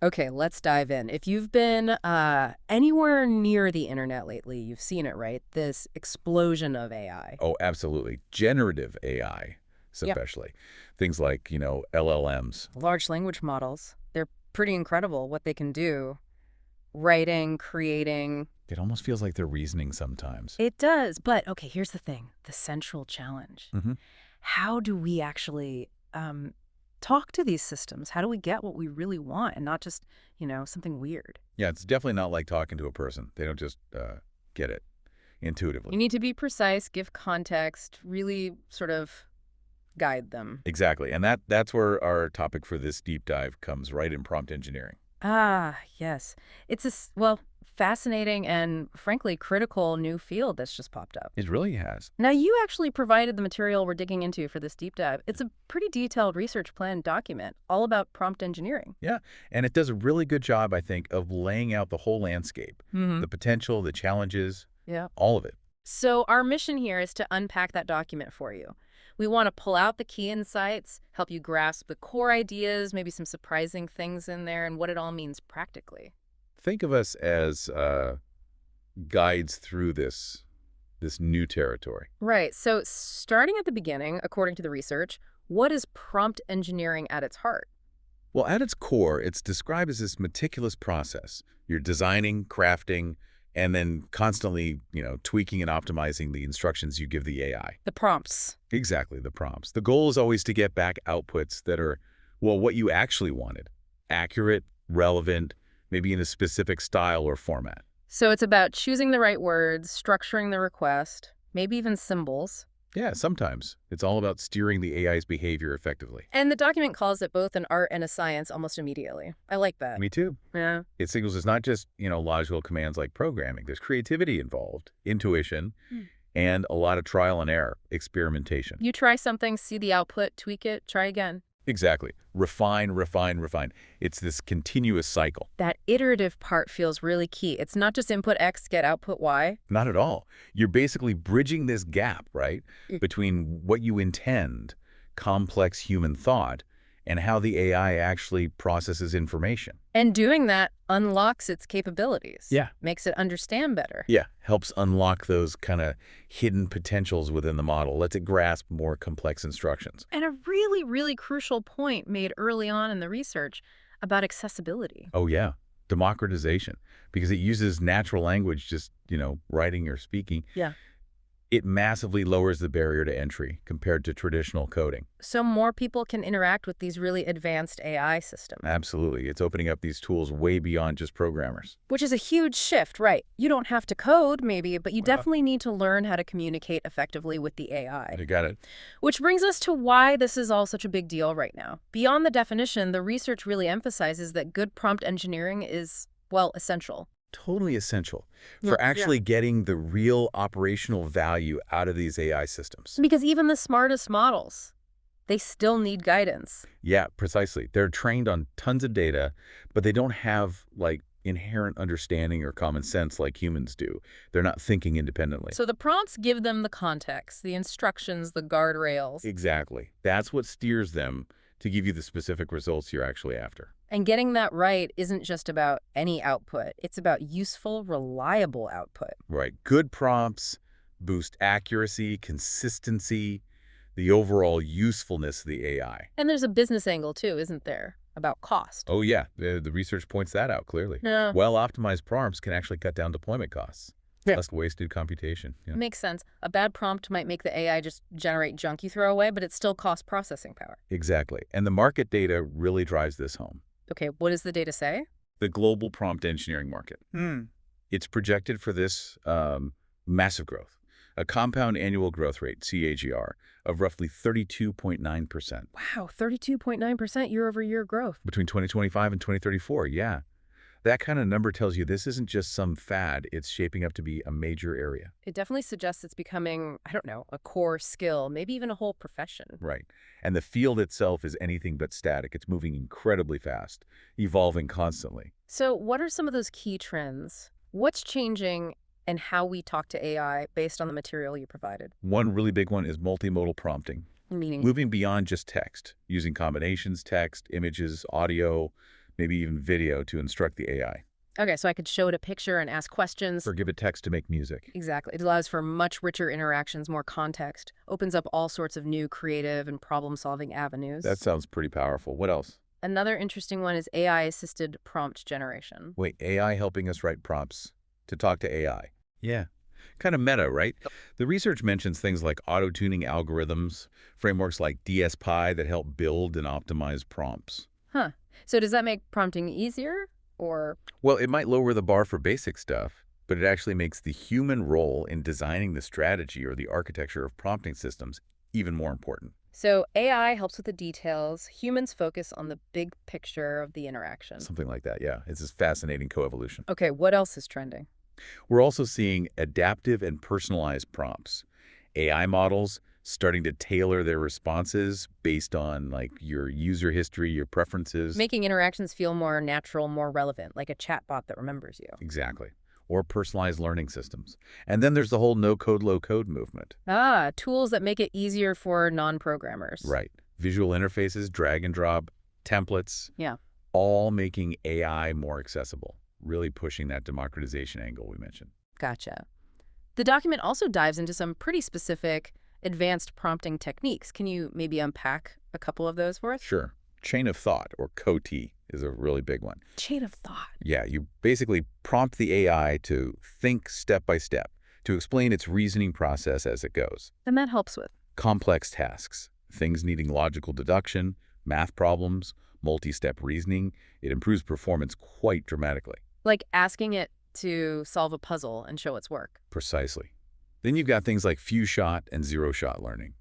Okay, let's dive in. If you've been anywhere near the internet lately, you've seen it, right? This explosion of AI. Oh, absolutely. Generative AI, Yeah. especially. Things like, LLMs. Large language models, they're pretty incredible what they can do. Writing, creating. It almost feels like they're reasoning sometimes. It does. But okay, here's the thing, the central challenge. hmm How do we actually talk to these systems? How do we get what we really want and not just, something weird? Yeah, it's definitely not like talking to a person. They don't just get it intuitively. You need to be precise, give context, really sort of guide them. Exactly. And that's where our topic for this deep dive comes, right, in prompt engineering. Ah, yes. It's fascinating and frankly critical new field that's just popped up. It really has. Now, you actually provided the material we're digging into for this deep dive. It's a pretty detailed research plan document all about prompt engineering. Yeah. And it does a really good job, I think, of laying out the whole landscape, Mm-hmm. the potential, the challenges, Yeah. all of it. So our mission here is to unpack that document for you. We want to pull out the key insights, help you grasp the core ideas, maybe some surprising things in there, and what it all means practically. Think of us as guides through this new territory. Right. So starting at the beginning, according to the research, what is prompt engineering at its heart? Well, at its core, it's described as this meticulous process. You're designing, crafting, and then constantly, tweaking and optimizing the instructions you give the AI. The prompts. Exactly, the prompts. The goal is always to get back outputs that are, well, what you actually wanted. Accurate, relevant, maybe in a specific style or format. So it's about choosing the right words, structuring the request, maybe even symbols. Yeah, sometimes. It's all about steering the AI's behavior effectively. And the document calls it both an art and a science almost immediately. I like that. Me too. Yeah. It signals it's not just, logical commands like programming. There's creativity involved, intuition, and a lot of trial and error, experimentation. You try something, see the output, tweak it, try again. Exactly. Refine, refine, refine. It's this continuous cycle. That iterative part feels really key. It's not just input X, get output Y. Not at all. You're basically bridging this gap, right, Mm. between what you intend, complex human thought, and how the AI actually processes information. And doing that unlocks its capabilities. Yeah. Makes it understand better. Yeah, helps unlock those kind of hidden potentials within the model, lets it grasp more complex instructions. And a really, really crucial point made early on in the research about accessibility. Oh, yeah, democratization, because it uses natural language, just, writing or speaking. Yeah. It massively lowers the barrier to entry compared to traditional coding. So more people can interact with these really advanced AI systems. Absolutely. It's opening up these tools way beyond just programmers. Which is a huge shift, right? You don't have to code, maybe, but you Well, definitely need to learn how to communicate effectively with the AI. You got it. Which brings us to why this is all such a big deal right now. Beyond the definition, the research really emphasizes that good prompt engineering is, well, essential. Totally essential Yeah, for actually getting the real operational value out of these AI systems. Because even the smartest models, they still need guidance. Yeah, precisely. They're trained on tons of data, but they don't have, like, inherent understanding or common sense like humans do. They're not thinking independently. So the prompts give them the context, the instructions, the guardrails. Exactly. That's what steers them to give you the specific results you're actually after. And getting that right isn't just about any output. It's about useful, reliable output. Right. Good prompts boost accuracy, consistency, the overall usefulness of the AI. And there's a business angle too, isn't there? About cost. Oh, yeah. The research points that out clearly. Yeah. Well-optimized prompts can actually cut down deployment costs. Yeah. Less wasted computation. Yeah. Makes sense. A bad prompt might make the AI just generate junk you throw away, but it still costs processing power. Exactly. And the market data really drives this home. Okay, what does the data say? The global prompt engineering market. It's projected for this massive growth, a compound annual growth rate, CAGR, of roughly 32.9%. Wow, 32.9% year-over-year growth. Between 2025 and 2034, yeah. That kind of number tells you this isn't just some fad, it's shaping up to be a major area. It definitely suggests it's becoming, I don't know, a core skill, maybe even a whole profession. Right. And the field itself is anything but static. It's moving incredibly fast, evolving constantly. So what are some of those key trends? What's changing and how we talk to AI based on the material you provided? One really big one is multimodal prompting, Meaning, moving beyond just text, using combinations, text, images, audio, maybe even video to instruct the AI, Okay, so I could show it a picture and ask questions. or give it text to make music. Exactly. It allows for much richer interactions, more context, opens up all sorts of new creative and problem-solving That avenues. sounds pretty powerful. What else? Another interesting one is AI-assisted prompt generation. Wait, AI helping us write prompts to talk to AI. Yeah. Kind of meta, right? The research mentions things like auto-tuning algorithms, frameworks like DSPy that help build and optimize prompts. Huh. So does that make prompting easier? Or, Well, it might lower the bar for basic stuff, but it actually makes the human role in designing the strategy or the architecture of prompting systems even more important. so AI helps with the details, humans focus on the big picture of the interaction. Something like that, yeah. It's this fascinating coevolution. Okay, what else is trending? We're also seeing adaptive and personalized prompts. AI models starting to tailor their responses based on like your user history, your preferences. Making interactions feel more natural, more relevant, like a chatbot that remembers you. Exactly. Or personalized learning systems. And then there's the whole no-code, low-code movement. Ah, tools that make it easier for non-programmers. Right. Visual interfaces, drag and drop, templates, Yeah. all making AI more accessible, really pushing that democratization angle we mentioned. Gotcha. The document also dives into some pretty specific advanced prompting techniques. Can you maybe unpack a couple of those for us? Sure. Chain of thought, or COT, is a really big one. Chain of thought. Yeah, you basically prompt the AI to think step by step, to explain its reasoning process as it goes. And that helps with. Complex tasks, things needing logical deduction, math problems, multi-step reasoning, it improves performance quite dramatically. Like asking it to solve a puzzle and show its work. Precisely. Then you've got things like few-shot and zero-shot learning.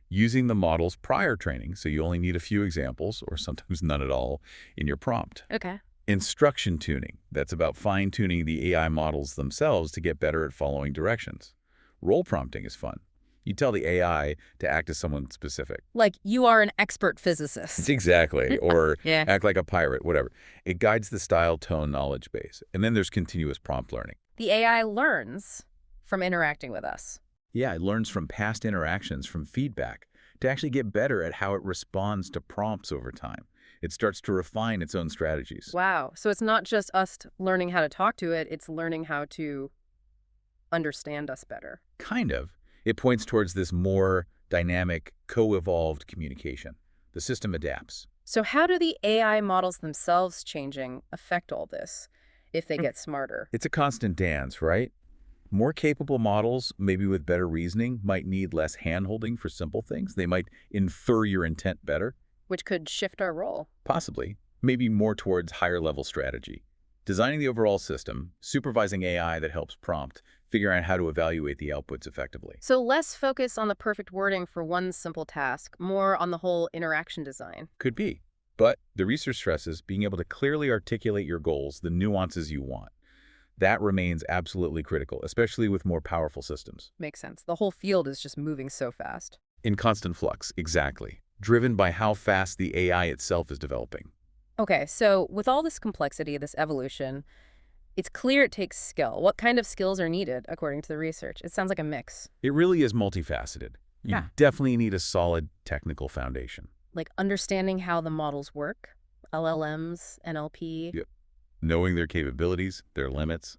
Using the model's prior training, so you only need a few examples, or sometimes none at all, in your prompt. Okay. Instruction tuning, that's about fine-tuning the AI models themselves to get better at following directions. Role prompting is fun. You tell the AI to act as someone specific. Like you are an expert physicist. Exactly, or Yeah. act like a pirate, whatever. It guides the style, tone, knowledge base. And then there's continuous prompt learning. The AI learns from interacting with us. Yeah, it learns from past interactions, from feedback, to actually get better at how it responds to prompts over time. It starts to refine its own strategies. Wow. So it's not just us learning how to talk to it, it's learning how to understand us better. Kind of. It points towards this more dynamic, co-evolved communication. The system adapts. So how do the AI models themselves changing affect all this if they get smarter? It's a constant dance, right? More capable models, maybe with better reasoning, might need less hand-holding for simple things. They might infer your intent better. Which could shift our role. Possibly. Maybe more towards higher-level strategy. Designing the overall system, supervising AI that helps prompt, figuring out how to evaluate the outputs effectively. So less focus on the perfect wording for one simple task, more on the whole interaction design. Could be. But the research stresses being able to clearly articulate your goals, the nuances you want. That remains absolutely critical, especially with more powerful systems. Makes sense. The whole field is just moving so fast. In constant flux, exactly. Driven by how fast the AI itself is developing. Okay, so with all this complexity, this evolution, it's clear it takes skill. What kind of skills are needed, according to the research? It sounds like a mix. It really is multifaceted. You Yeah. definitely need a solid technical foundation. Like understanding how the models work, LLMs, NLP. Yep. Knowing their capabilities, their limits,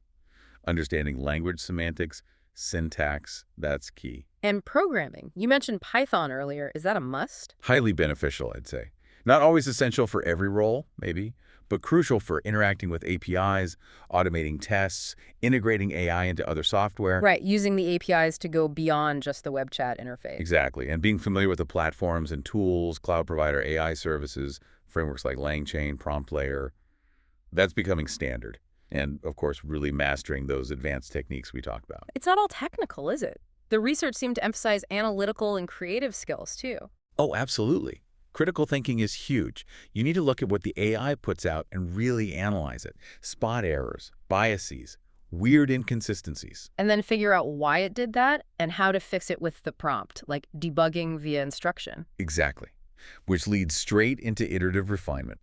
understanding language semantics, syntax, that's key. And programming. You mentioned Python earlier. Is that a must? Highly beneficial, I'd say. Not always essential for every role, maybe, but crucial for interacting with APIs, automating tests, integrating AI into other software. Right, using the APIs to go beyond just the web chat interface. Exactly, and being familiar with the platforms and tools, cloud provider AI services, frameworks like LangChain, Prompt Layer, that's becoming standard. And, of course, really mastering those advanced techniques we talked about. It's not all technical, is it? The research seemed to emphasize analytical and creative skills, too. Oh, absolutely. Critical thinking is huge. You need to look at what the AI puts out and really analyze it. Spot errors, biases, weird inconsistencies. And then figure out why it did that and how to fix it with the prompt, like debugging via instruction. Exactly. Which leads straight into iterative refinement.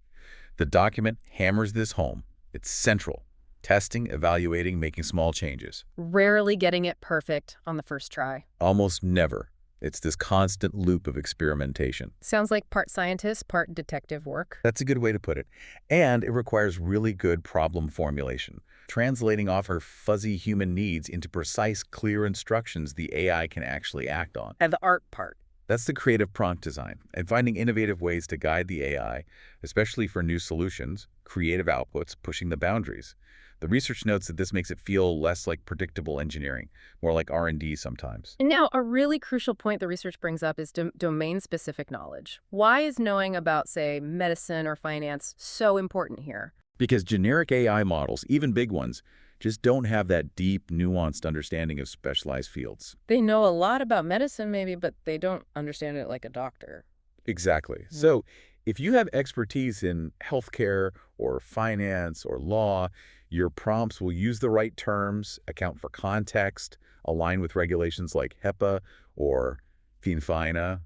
The document hammers this home. It's central. Testing, evaluating, making small changes. Rarely getting it perfect on the first try. Almost never. It's this constant loop of experimentation. Sounds like part scientist, part detective work. That's a good way to put it. And it requires really good problem formulation, translating off our fuzzy human needs into precise, clear instructions the AI can actually act on. And the art part. That's the creative prompt design, and finding innovative ways to guide the AI, especially for new solutions, creative outputs, pushing the boundaries. The research notes that this makes it feel less like predictable engineering, more like R&D sometimes. And now, a really crucial point the research brings up is domain-specific knowledge. Why is knowing about, say, medicine or finance so important here? Because generic AI models, even big ones, just don't have that deep, nuanced understanding of specialized fields. They know a lot about medicine, maybe, but they don't understand it like a doctor. Exactly. So if you have expertise in healthcare or finance or law, your prompts will use the right terms, account for context, align with regulations like HIPAA or FINFINA,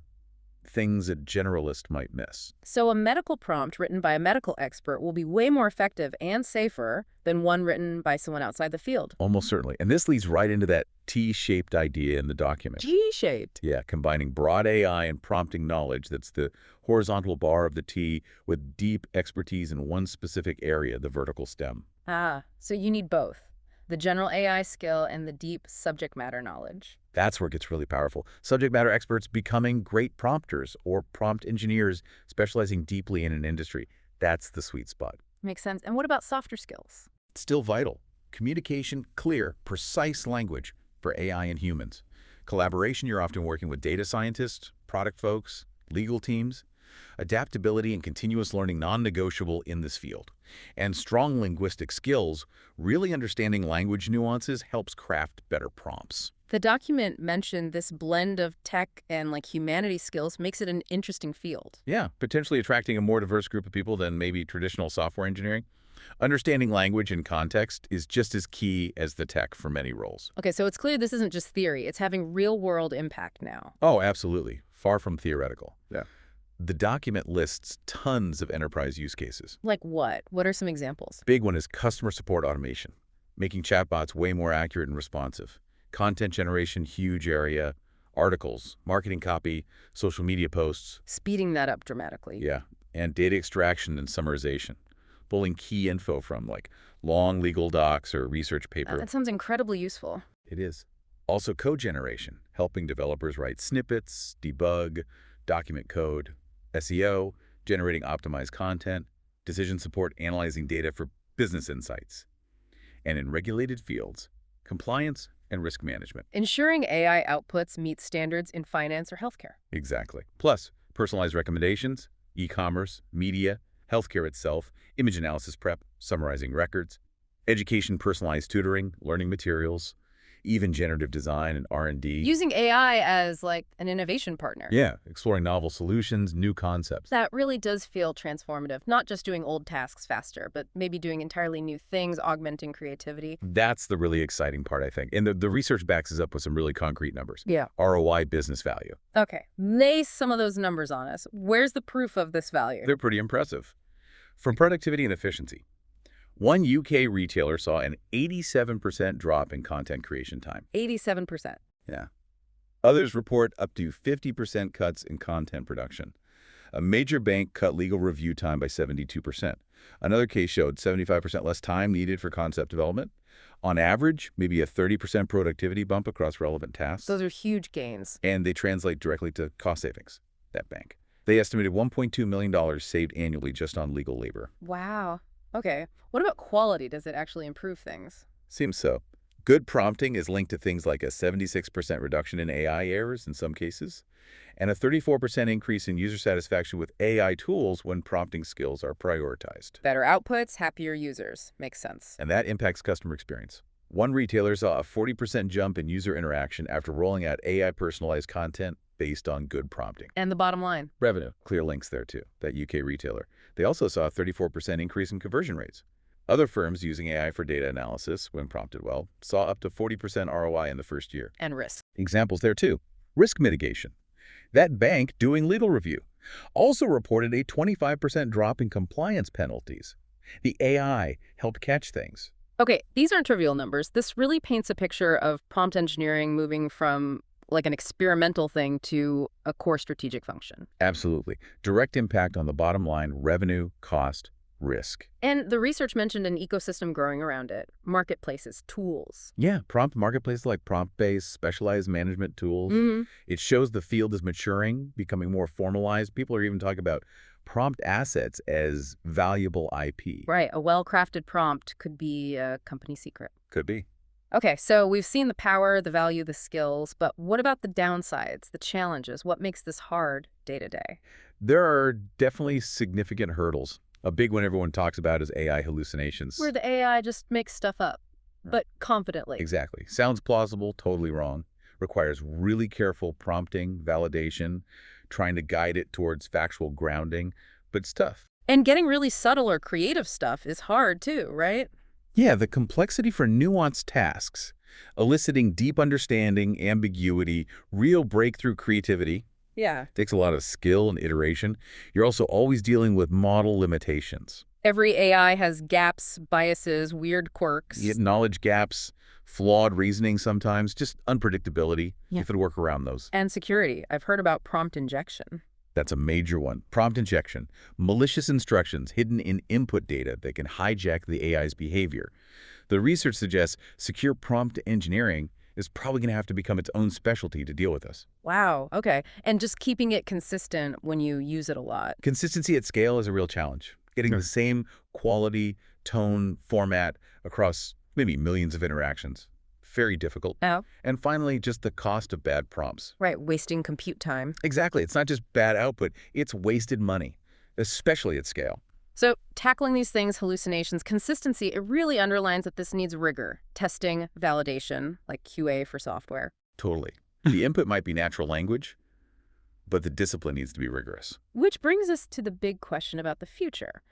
things a generalist might miss. So a medical prompt written by a medical expert will be way more effective and safer than one written by someone outside the field. Almost certainly. And this leads right into that T-shaped idea in the document. G-shaped. Yeah, combining broad AI and prompting knowledge, that's the horizontal bar of the T, with deep expertise in one specific area, the vertical stem. Ah, so you need both. The general AI skill and the deep subject matter knowledge. That's where it gets really powerful. Subject matter experts becoming great prompters or prompt engineers specializing deeply in an industry. That's the sweet spot. Makes sense. And what about softer skills? It's still vital. Communication, clear, precise language for AI and humans. Collaboration, you're often working with data scientists, product folks, legal teams. Adaptability and continuous learning non-negotiable in this field. And strong linguistic skills, really understanding language nuances helps craft better prompts. The document mentioned this blend of tech and humanities skills makes it an interesting field. Yeah, potentially attracting a more diverse group of people than maybe traditional software engineering. Understanding language and context is just as key as the tech for many roles. Okay, so it's clear this isn't just theory. It's having real-world impact now. Oh, absolutely. Far from theoretical. Yeah. The document lists tons of enterprise use cases. Like what? What are some examples? Big one is customer support automation, making chatbots way more accurate and responsive. Content generation, huge area. Articles, marketing copy, social media posts. Speeding that up dramatically. Yeah, and data extraction and summarization. Pulling key info from long legal docs or research paper. That sounds incredibly useful. It is. Also code generation, helping developers write snippets, debug, document code. SEO, generating optimized content. Decision support, analyzing data for business insights. And in regulated fields, compliance and risk management. Ensuring AI outputs meet standards in finance or healthcare. Exactly. Plus, personalized recommendations, e-commerce, media, healthcare itself, image analysis prep, summarizing records, education personalized tutoring, learning materials, even generative design and R&D. Using AI as an innovation partner. Yeah, exploring novel solutions, new concepts. That really does feel transformative, not just doing old tasks faster, but maybe doing entirely new things, augmenting creativity. That's the really exciting part, I think. And the research backs us up with some really concrete numbers. Yeah. ROI, business value. Okay, lay some of those numbers on us. Where's the proof of this value? They're pretty impressive. From productivity and efficiency. One UK retailer saw an 87% drop in content creation time. 87%. Yeah. Others report up to 50% cuts in content production. A major bank cut legal review time by 72%. Another case showed 75% less time needed for concept development. On average, maybe a 30% productivity bump across relevant tasks. Those are huge gains. And they translate directly to cost savings, that bank. They estimated $1.2 million saved annually just on legal labor. Wow. Okay. What about quality? Does it actually improve things? Seems so. Good prompting is linked to things like a 76% reduction in AI errors in some cases, and a 34% increase in user satisfaction with AI tools when prompting skills are prioritized. Better outputs, happier users. Makes sense. And that impacts customer experience. One retailer saw a 40% jump in user interaction after rolling out AI-personalized content based on good prompting. And the bottom line? Revenue. Clear links there too, that UK retailer. They also saw a 34% increase in conversion rates. Other firms using AI for data analysis, when prompted well, saw up to 40% ROI in the first year. And risk. Examples there too. Risk mitigation. That bank doing legal review also reported a 25% drop in compliance penalties. The AI helped catch things. Okay, these aren't trivial numbers. This really paints a picture of prompt engineering moving from like an experimental thing to a core strategic function. Absolutely. Direct impact on the bottom line, revenue, cost, risk. And the research mentioned an ecosystem growing around it, marketplaces, tools. Yeah, prompt marketplaces like prompt-based, specialized management tools. Hmm. It shows the field is maturing, becoming more formalized. People are even talking about prompt assets as valuable IP. Right, a well-crafted prompt could be a company secret. Could be. Okay, so we've seen the power, the value, the skills, but what about the downsides, the challenges? What makes this hard day to day? There are definitely significant hurdles. A big one everyone talks about is AI Where hallucinations. the AI just makes stuff up, Right. but confidently. Exactly. Sounds plausible, totally wrong. Requires really careful prompting, validation, trying to guide it towards factual grounding, but it's tough. And getting really subtle or creative stuff is hard too, right? Yeah, the complexity for nuanced tasks, eliciting deep understanding, ambiguity, real breakthrough creativity, Yeah. takes a lot of skill and iteration. You're also always dealing with model limitations. Every AI has gaps, biases, weird You get quirks. knowledge gaps, flawed reasoning sometimes, just unpredictability. You Yeah. have to work around those. And security. I've heard about prompt injection. That's a major one. Prompt injection, malicious instructions hidden in input data that can hijack the AI's behavior. The research suggests secure prompt engineering is probably going to have to become its own specialty to deal with this. Wow, okay. And just keeping it consistent when you use it a lot. Consistency at scale is a real challenge. Getting the same quality, tone, format across maybe millions of interactions. Very difficult. Oh. And finally, just the cost of bad prompts. Right, wasting compute time. Exactly. It's not just bad output, it's wasted money, especially at scale. So tackling these things, hallucinations, consistency, it really underlines that this needs rigor, testing, validation, like QA for software. Totally. The input might be natural language, but the discipline needs to be rigorous. Which brings us to the big question about the future.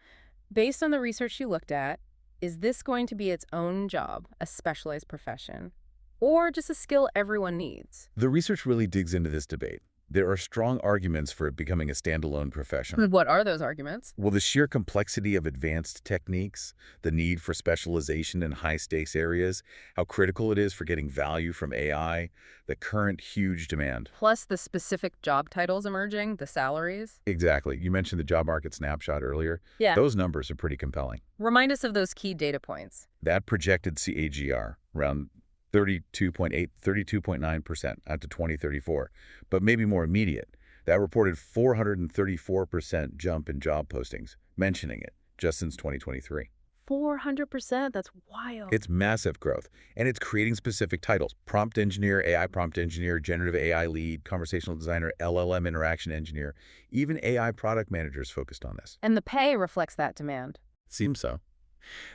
Based on the research you looked at, is this going to be its own job, a specialized profession, or just a skill everyone needs? The research really digs into this debate. There are strong arguments for it becoming a standalone profession. What are those arguments? Well, the sheer complexity of advanced techniques, the need for specialization in high-stakes areas, how critical it is for getting value from AI, the current huge demand. Plus the specific job titles emerging, the salaries. Exactly. You mentioned the job market snapshot earlier. Yeah. Those numbers are pretty compelling. Remind us of those key data points. That projected CAGR, around 32.9% out to 2034, but maybe more immediate. That reported 434% jump in job postings, mentioning it just since 2023. 400%? That's wild. It's massive growth, and it's creating specific titles: prompt engineer, AI prompt engineer, generative AI lead, conversational designer, LLM interaction engineer. Even AI product managers focused on this. And the pay reflects that demand. Seems so.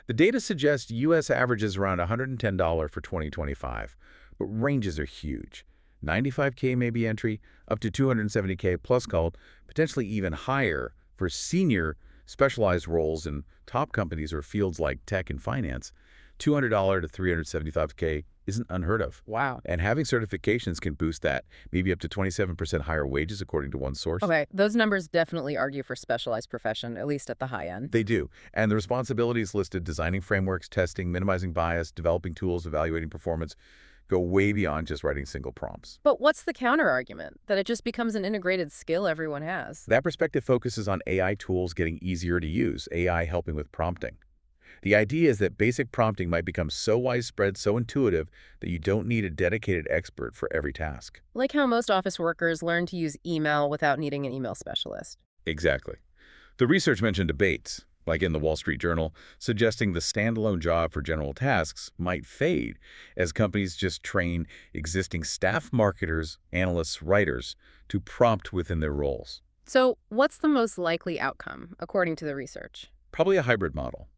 The data suggests U.S. averages around $110 for 2025, but ranges are huge. 95K may be entry, up to 270K plus called, potentially even higher for senior specialized roles in top companies or fields like tech and finance. $200 to 375K isn't unheard of. Wow. And having certifications can boost that, maybe up to 27% higher wages, according to one source. Okay, those numbers definitely argue for specialized profession, at least at the high end. They do. And the responsibilities listed: designing frameworks, testing, minimizing bias, developing tools, evaluating performance, go way beyond just writing single prompts. But what's the counter argument? That it just becomes an integrated skill everyone has. That perspective focuses on AI tools getting easier to use, AI helping with prompting. The idea is that basic prompting might become so widespread, so intuitive, that you don't need a dedicated expert for every task. Like how most office workers learn to use email without needing an email specialist. Exactly. The research mentioned debates, like in the Wall Street Journal, suggesting the standalone job for general tasks might fade as companies just train existing staff marketers, analysts, writers to prompt within their roles. So what's the most likely outcome, according to the research? Probably a hybrid model.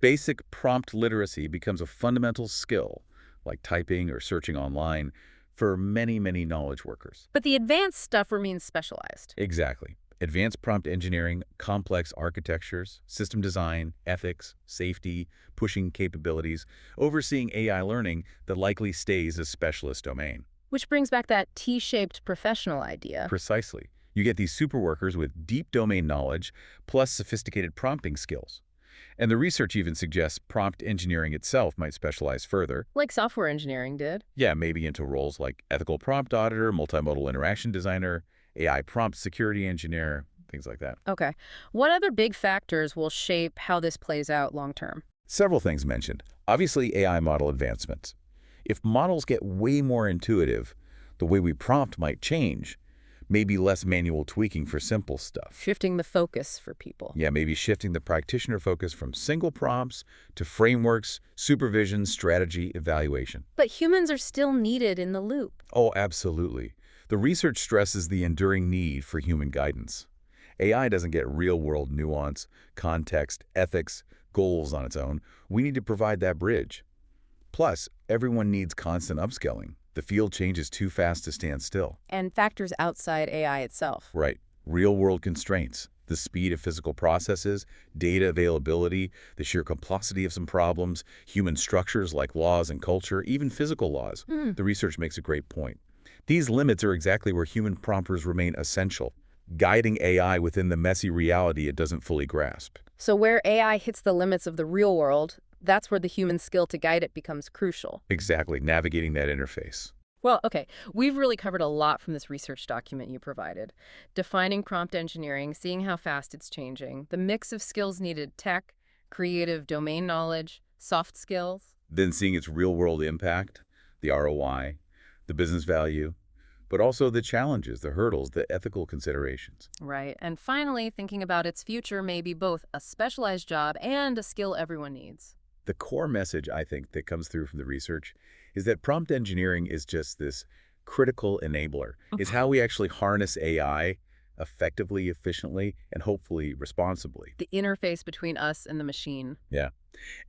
Basic prompt literacy becomes a fundamental skill, like typing or searching online, for many, many knowledge workers. But the advanced stuff remains specialized. Exactly. Advanced prompt engineering, complex architectures, system design, ethics, safety, pushing capabilities, overseeing AI learning that likely stays a specialist domain. Which brings back that T-shaped professional idea. Precisely. You get these super workers with deep domain knowledge plus sophisticated prompting skills. And the research even suggests prompt engineering itself might specialize further. Like software engineering did. Yeah, maybe into roles like ethical prompt auditor, multimodal interaction designer, AI prompt security engineer, things like that. Okay. What other big factors will shape how this plays out long term? Several things mentioned. Obviously, AI model advancements. If models get way more intuitive, the way we prompt might change. Maybe less manual tweaking for simple stuff. Shifting the focus for people. Yeah, maybe shifting the practitioner focus from single prompts to frameworks, supervision, strategy, evaluation. But humans are still needed in the loop. Oh, absolutely. The research stresses the enduring need for human guidance. AI doesn't get real-world nuance, context, ethics, goals on its own. We need to provide that bridge. Plus, everyone needs constant upskilling. The field changes too fast to stand still. And factors outside AI itself. Right. Real-world constraints, the speed of physical processes, data availability, the sheer complexity of some problems, human structures like laws and culture, even physical laws. The research makes a great point. These limits are exactly where human prompters remain essential, guiding AI within the messy reality it doesn't fully grasp. So where AI hits the limits of the real world, that's where the human skill to guide it becomes crucial. Exactly, navigating that interface. Well, okay, we've really covered a lot from this research document you provided. Defining prompt engineering, seeing how fast it's changing, the mix of skills needed, tech, creative, domain knowledge, soft skills. Then seeing its real-world impact, the ROI, the business value, but also the challenges, the hurdles, the ethical considerations. Right. And finally, thinking about its future may be both a specialized job and a skill everyone needs. The core message, I think, that comes through from the research is that prompt engineering is just this critical enabler. It's how we actually harness AI effectively, efficiently, and hopefully responsibly. The interface between us and the machine. Yeah.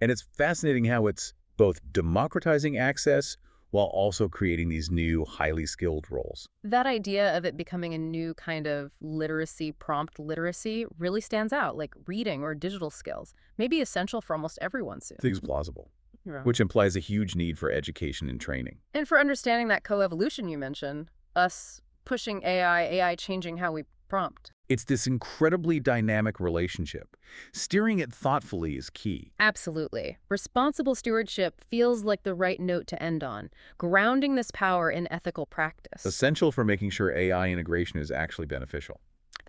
And it's fascinating how it's both democratizing access while also creating these new, highly skilled roles. That idea of it becoming a new kind of literacy, prompt literacy, really stands out, like reading or digital skills, may be essential for almost everyone soon. Seems plausible, Yeah. which implies a huge need for education and training. And for understanding that coevolution you mentioned, us pushing AI changing how we prompt. It's this incredibly dynamic relationship. Steering it thoughtfully is key. Absolutely. Responsible stewardship feels like the right note to end on, grounding this power in ethical practice. Essential for making sure AI integration is actually beneficial.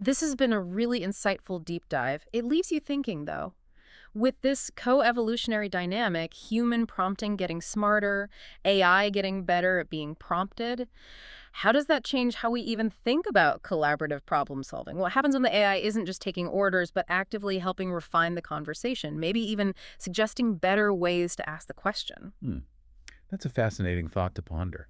This has been a really insightful deep dive. It leaves you thinking, though. With this co-evolutionary dynamic, human prompting getting smarter, AI getting better at being prompted, how does that change how we even think about collaborative problem solving? What happens when the AI isn't just taking orders, but actively helping refine the conversation, maybe even suggesting better ways to ask the question? That's a fascinating thought to ponder.